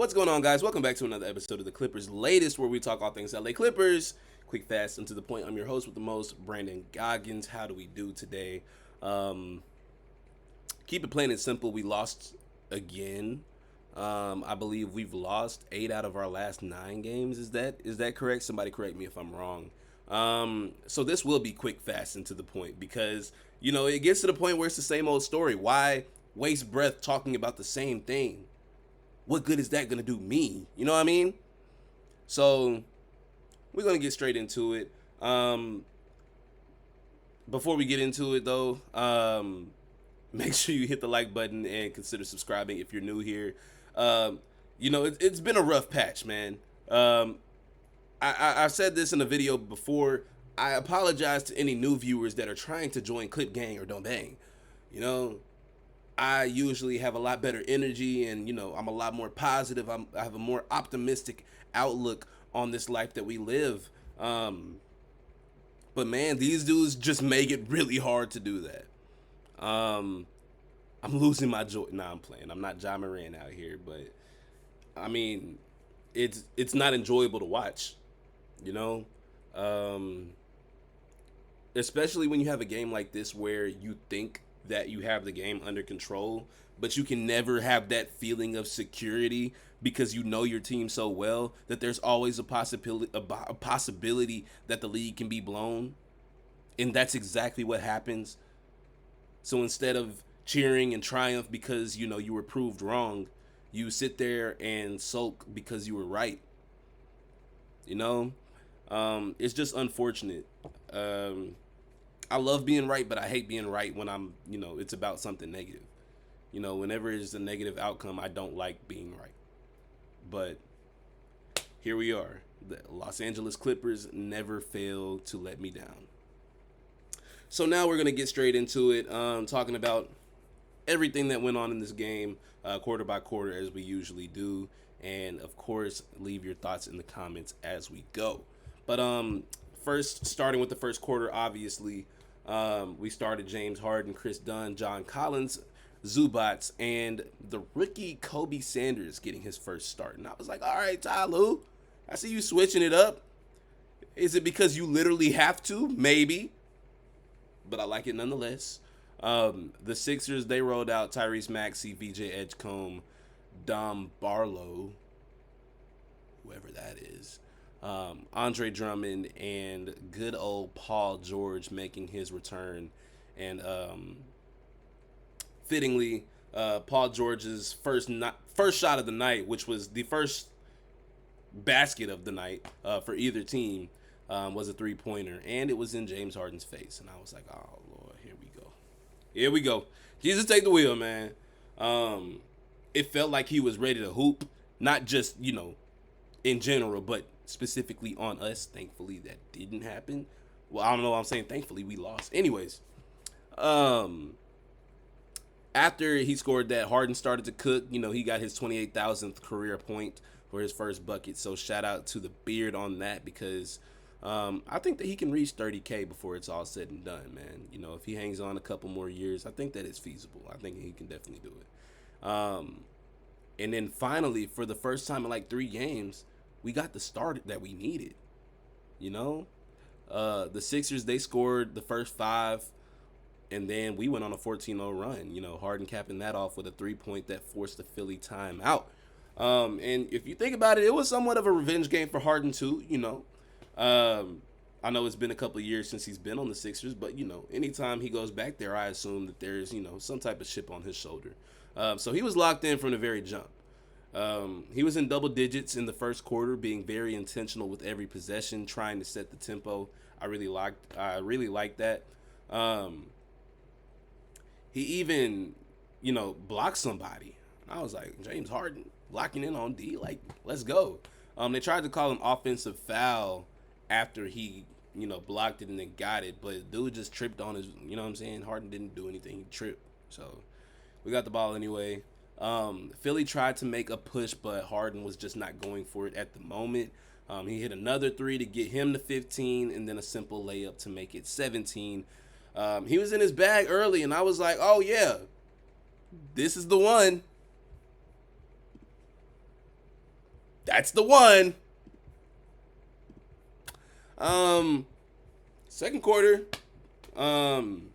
What's going on, guys? Welcome back to another episode of the Clippers Latest, where we talk all things LA Clippers. Quick, fast, and to the point. I'm your host with the most, Brandon Goggins. How do we do today? Um, Keep it plain and simple. We lost again. I believe we've lost 8 out of our last 9 games. Is that correct? Somebody correct me if I'm wrong. So this will be quick, fast, and to the point because it gets to the point where it's the same old story. Why waste breath talking about the same thing? What good is that gonna do me? You know what I mean? So we're gonna get straight into it. Before we get into it though, make sure you hit the like button and consider subscribing if you're new here. It's been a rough patch, man. I've said this in a video before. I apologize to any new viewers that are trying to join Clip Gang or Don't Bang. You know, I usually have a lot better energy and, I'm a lot more positive. I have a more optimistic outlook on this life that we live. But man, these dudes just make it really hard to do that. I'm losing my joy. Nah, I'm playing. I'm not John Moran out here, but I mean, it's not enjoyable to watch, you know? Um, Especially when you have a game like this where you think that you have the game under control, but you can never have that feeling of security because you know your team so well that there's always a possibility that the lead can be blown, and that's exactly what happens. So instead of cheering and triumph because you were proved wrong, you sit there and sulk because you were right. You know, it's just unfortunate. I love being right, but I hate being right when it's about something negative. Whenever it's a negative outcome, I don't like being right. But here we are. The Los Angeles Clippers never fail to let me down. So now we're going to get straight into it, talking about everything that went on in this game, quarter by quarter, as we usually do. And, of course, leave your thoughts in the comments as we go. But first, starting with the first quarter, obviously, we started James Harden, Chris Dunn, John Collins, Zubats, and the rookie Kobe Sanders getting his first start. And I was like, all right, Ty Lue, I see you switching it up. Is it because you literally have to? Maybe. But I like it nonetheless. The Sixers, they rolled out Tyrese Maxey, VJ Edgecombe, Dom Barlow, whoever that is, Andre Drummond, and good old Paul George making his return. And fittingly, Paul George's first shot of the night, which was the first basket of the night for either team, was a three-pointer, and it was in James Harden's face. And I was like, oh, Lord, here we go. Here we go. Jesus, take the wheel, man. It felt like he was ready to hoop, not just, in general, but specifically on us. Thankfully, that didn't happen. Well, I don't know what I'm saying. Thankfully, we lost. Anyways, after he scored that, Harden started to cook. He got his 28,000th career point for his first bucket. So shout out to the beard on that because I think that he can reach 30K before it's all said and done, man. If he hangs on a couple more years, I think that it's feasible. I think he can definitely do it. And then finally, for the first time in like 3 games, we got the start that we needed. The Sixers, they scored the first 5, and then we went on a 14-0 run. Harden capping that off with a 3-point that forced the Philly timeout. And if you think about it, it was somewhat of a revenge game for Harden too. I know it's been a couple of years since he's been on the Sixers, but anytime he goes back there, I assume that there's some type of chip on his shoulder. So he was locked in from the very jump. He was in double digits in the first quarter, being very intentional with every possession, trying to set the tempo. I really liked that. He even, blocked somebody. I was like, James Harden locking in on D, like, let's go. They tried to call him offensive foul after he, blocked it and then got it, but dude just tripped on his, Harden didn't do anything. He tripped. So we got the ball anyway. Philly tried to make a push, but Harden was just not going for it at the moment. He hit another 3 to get him to 15, and then a simple layup to make it 17. He was in his bag early, and I was like, oh, yeah, this is the one. That's the one. Um, Second quarter, um,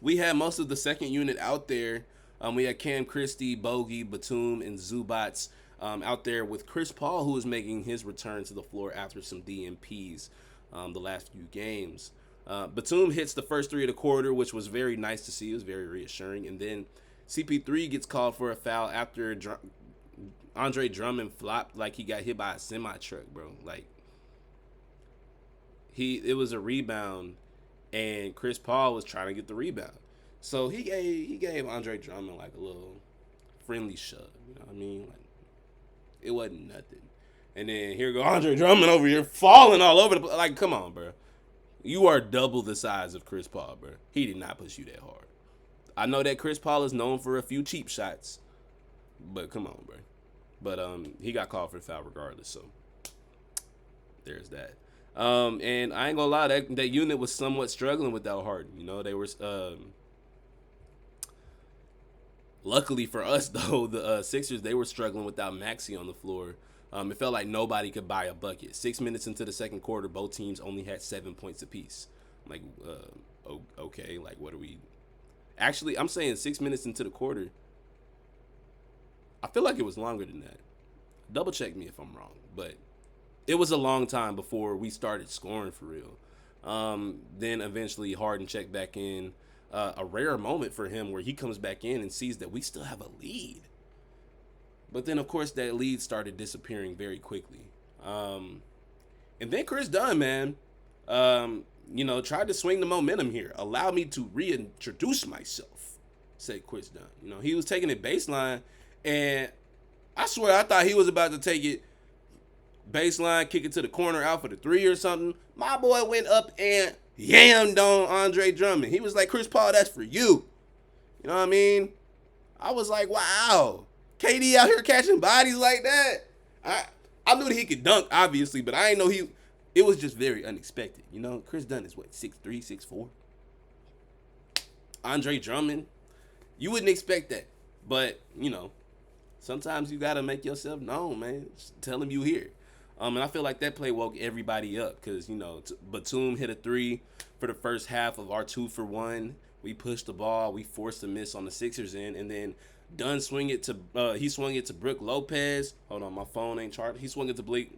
we had most of the second unit out there. We had Cam Christie, Bogey, Batum, and Zubats out there with Chris Paul, who was making his return to the floor after some DNPs the last few games. Batum hits the first three of the quarter, which was very nice to see. It was very reassuring. And then CP3 gets called for a foul after Andre Drummond flopped like he got hit by a semi truck, bro. Like it was a rebound, and Chris Paul was trying to get the rebound. So he gave Andre Drummond like a little friendly shove. You know what I mean? Like it wasn't nothing. And then here go Andre Drummond over here falling all over the place. Like, come on, bro. You are double the size of Chris Paul, bro. He did not push you that hard. I know that Chris Paul is known for a few cheap shots, but come on, bro. But he got called for the foul regardless, so there's that. And I ain't gonna lie, that unit was somewhat struggling without Harden. You know, they were. Luckily for us, though, the Sixers, they were struggling without Maxey on the floor. It felt like nobody could buy a bucket. 6 minutes into the second quarter, both teams only had 7 points apiece. I'm like, okay, like what are we? Actually, I'm saying 6 minutes into the quarter. I feel like it was longer than that. Double check me if I'm wrong, but it was a long time before we started scoring for real. Then eventually Harden checked back in. A rare moment for him where he comes back in and sees that we still have a lead. But then, of course, that lead started disappearing very quickly. And then Chris Dunn, man, tried to swing the momentum here. Allow me to reintroduce myself, said Chris Dunn. He was taking it baseline, and I swear I thought he was about to take it baseline, kick it to the corner out for the three or something. My boy went up and yammed on Andre Drummond. He was like, Chris Paul, that's for you. You know what I mean? I was like, wow. KD out here catching bodies like that. I knew that he could dunk, obviously, but I didn't know it was just very unexpected. Chris Dunn is what, 6'3", 6'4"? Andre Drummond, you wouldn't expect that. But, sometimes you got to make yourself known, man. Just tell him you here. And I feel like that play woke everybody up because, Batum hit a three for the first half of our 2-for-1. We pushed the ball. We forced a miss on the Sixers end. And then Dunn swung it to Brook Lopez. Hold on, my phone ain't charged. He swung it to Brick.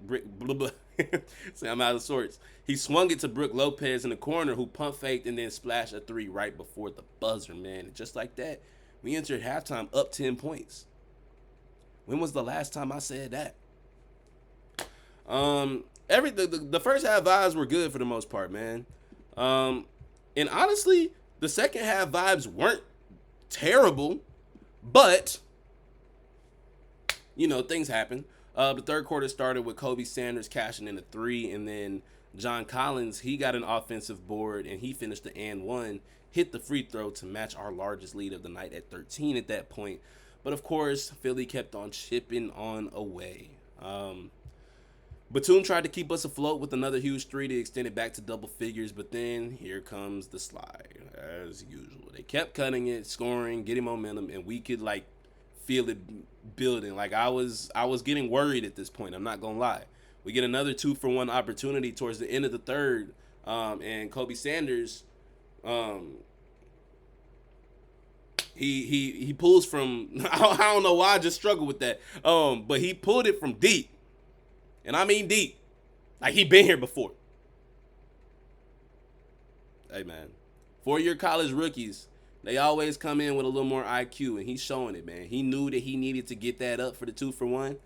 See, I'm out of sorts. He swung it to Brook Lopez in the corner who pump faked and then splashed a three right before the buzzer, man. And just like that, we entered halftime up 10 points. When was the last time I said that? The first half vibes were good for the most part, man. And honestly, the second half vibes weren't terrible, but things happen. The third quarter started with Kobe Sanders cashing in a three, and then John Collins, he got an offensive board and he finished the and one, hit the free throw to match our largest lead of the night at 13 at that point. But of course, Philly kept on chipping on away. Batum tried to keep us afloat with another huge three to extend it back to double figures, but then here comes the slide, as usual. They kept cutting it, scoring, getting momentum, and we could feel it building. I was getting worried at this point. I'm not gonna lie. We get another 2-for-1 opportunity towards the end of the third, and Kobe Sanders, he pulls from. I don't know why I just struggled with that. But he pulled it from deep. And I mean deep. Like he been here before. Hey man. 4-year college rookies, they always come in with a little more IQ, and he's showing it, man. He knew that he needed to get that up for the 2-for-1.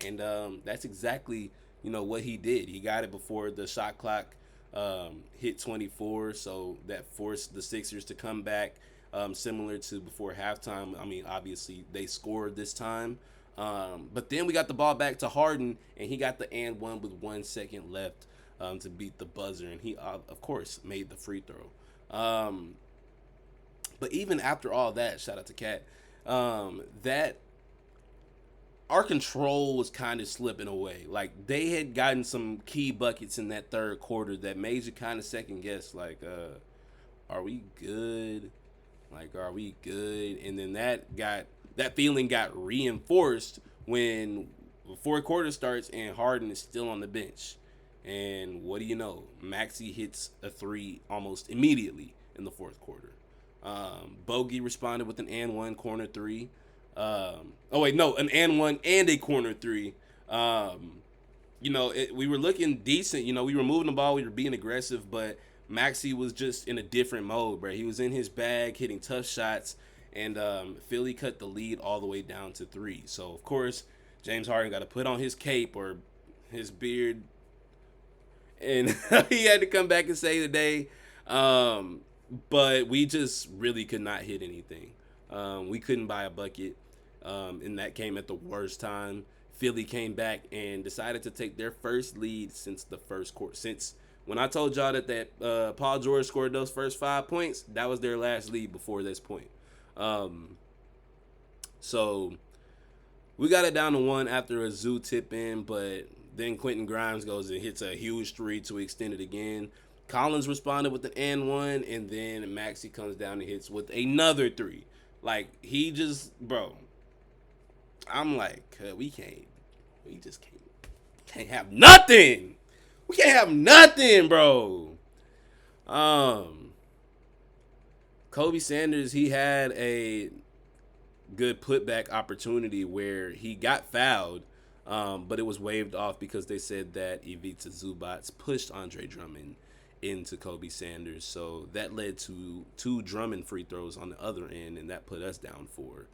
And that's exactly, what he did. He got it before the shot clock hit 24, so that forced the Sixers to come back, similar to before halftime. I mean, obviously they scored this time. But then we got the ball back to Harden, and he got the and one with 1 second left to beat the buzzer, and he, of course, made the free throw. But even after all that, shout out to Cat, that our control was kind of slipping away. Like, they had gotten some key buckets in that third quarter that made you kind of second guess, are we good? Are we good? And then that feeling got reinforced when fourth quarter starts and Harden is still on the bench. And what do you know? Maxey hits a three almost immediately in the fourth quarter. Bogey responded with an and one corner three. Oh wait, no, an and one and a corner three. We were looking decent. We were moving the ball, we were being aggressive, but Maxey was just in a different mode, bro. He was in his bag, hitting tough shots, and Philly cut the lead all the way down to three. So of course, James Harden got to put on his cape or his beard, and he had to come back and save the day. But we just really could not hit anything. We couldn't buy a bucket, and that came at the worst time. Philly came back and decided to take their first lead since the first quarter. Since when I told y'all that Paul George scored those first 5 points, that was their last lead before this point. So we got it down to one after a Zoo tip in, but then Quentin Grimes goes and hits a huge three to extend it again. Collins responded with an and one, and then Maxey comes down and hits with another three. Like, he just, bro, I'm like, we just can't have nothing. We can't have nothing, bro. Kobe Sanders, he had a good putback opportunity where he got fouled, but it was waved off because they said that Ivica Zubac pushed Andre Drummond into Kobe Sanders. So that led to 2 Drummond free throws on the other end, and that put us down 4.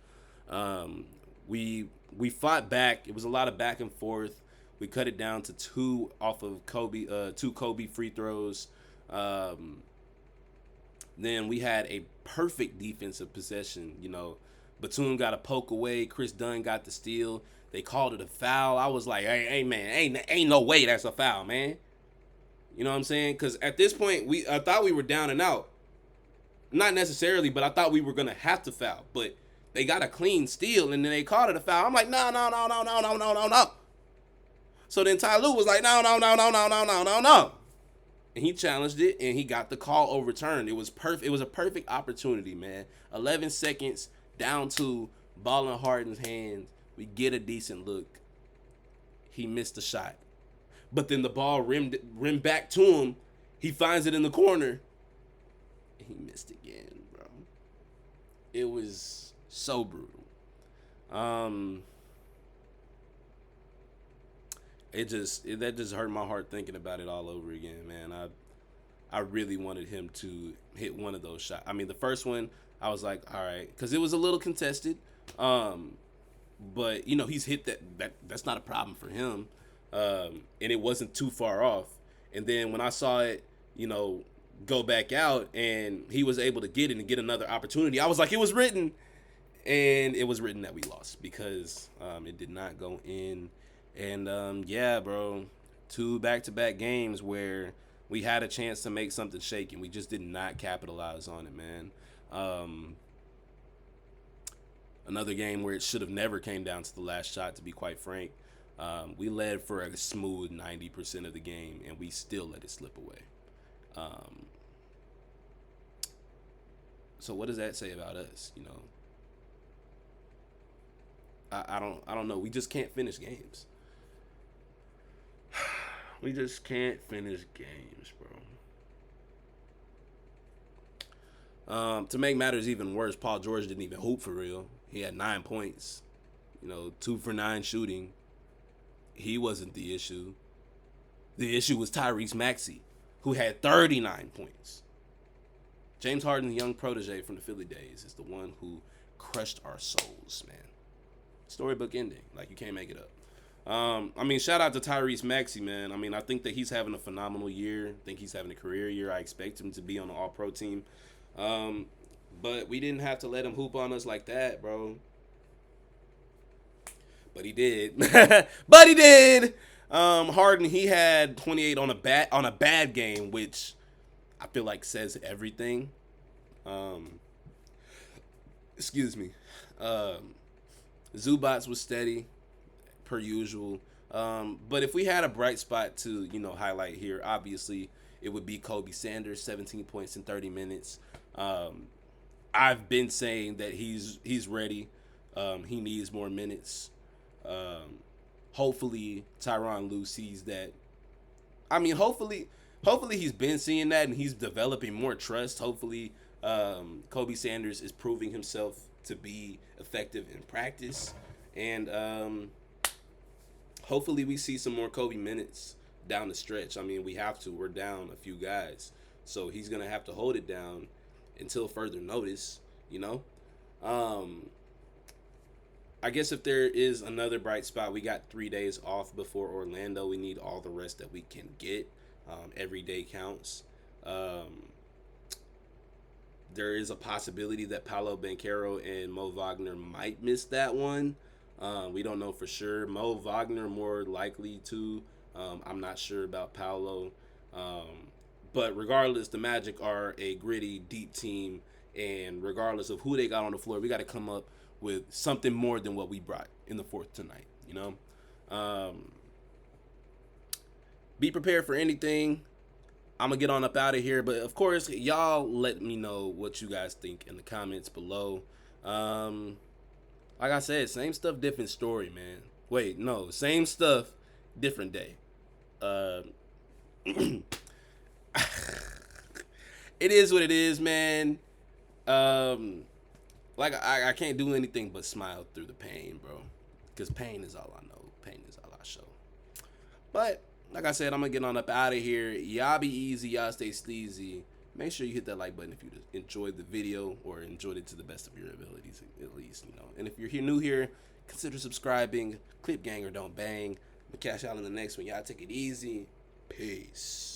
We fought back. It was a lot of back and forth. We cut it down to 2 off of Kobe, 2 Kobe free throws. Then we had a perfect defensive possession. Batum got a poke away. Chris Dunn got the steal. They called it a foul. I was like, hey man, ain't no way that's a foul, man. You know what I'm saying? Because at this point, I thought we were down and out. Not necessarily, but I thought we were going to have to foul. But they got a clean steal, and then they called it a foul. I'm like, no. So then Ty Lue was like, no. And he challenged it, and he got the call overturned. It was perfect. It was a perfect opportunity, man. 11 seconds, down 2, ball in Harden's hands. We get a decent look. He missed the shot. But then the ball rimmed back to him. He finds it in the corner. And he missed again, bro. It was so brutal. That just hurt my heart thinking about it all over again, man. I really wanted him to hit one of those shots. I mean, the first one, I was like, all right, because it was a little contested. But he's hit that's not a problem for him. And it wasn't too far off. And then when I saw it, go back out and he was able to get it and get another opportunity, I was like, it was written. And it was written that we lost because it did not go in. And yeah, bro, 2 back-to-back games where we had a chance to make something shake and we just did not capitalize on it, man. Another game where it should have never came down to the last shot, to be quite frank. We led for a smooth 90% of the game, and we still let it slip away. So what does that say about us? I don't know. We just can't finish games. We just can't finish games, bro. To make matters even worse, Paul George didn't even hoop for real. He had 9 points. 2 for 9 shooting. He wasn't the issue. The issue was Tyrese Maxey, who had 39 points. James Harden, the young protege from the Philly days, is the one who crushed our souls, man. Storybook ending. Like, you can't make it up. Shout out to Tyrese Maxey, man. I think that he's having a phenomenal year. I think he's having a career year. I expect him to be on the All-Pro team. But we didn't have to let him hoop on us like that, bro. But he did. Harden, he had 28 on a bad game, which I feel like says everything. Excuse me. Zubac was steady, per usual. But if we had a bright spot to, highlight here, obviously it would be Kobe Sanders, 17 points in 30 minutes. I've been saying that he's ready. He needs more minutes. hopefully Tyronn Lue sees that. I mean, hopefully he's been seeing that and he's developing more trust. Hopefully, Kobe Sanders is proving himself to be effective in practice, and hopefully we see some more Kobe minutes down the stretch. I mean, we have to. We're down a few guys, so he's gonna have to hold it down until further notice. You know. Um, I guess if there is another bright spot, we got 3 days off before Orlando. We need all the rest that we can get. Every day counts. Um, there is a possibility that Paolo Banchero and Mo Wagner might miss that one. We don't know for sure. Mo Wagner more likely to. I'm not sure about Paolo. But regardless, the Magic are a gritty, deep team. And regardless of who they got on the floor, we got to come up with something more than what we brought in the fourth tonight. You know, be prepared for anything. I'm gonna get on up out of here, but of course, y'all let me know what you guys think in the comments below. Um, like I said, same stuff, different story, man. Wait, no, same stuff, different day. Uh, it is what it is, man. Um, like I can't do anything but smile through the pain, bro. Because pain is all I know. Pain is all I show. But like I said, I'm gonna get on up out of here. Y'all be easy. Y'all stay sleazy. Make sure you hit that like button if you enjoyed the video or enjoyed it to the best of your abilities, at least, you know. And if you're new here, consider subscribing. Clip gang or don't bang. But catch y'all in the next one. Y'all take it easy. Peace.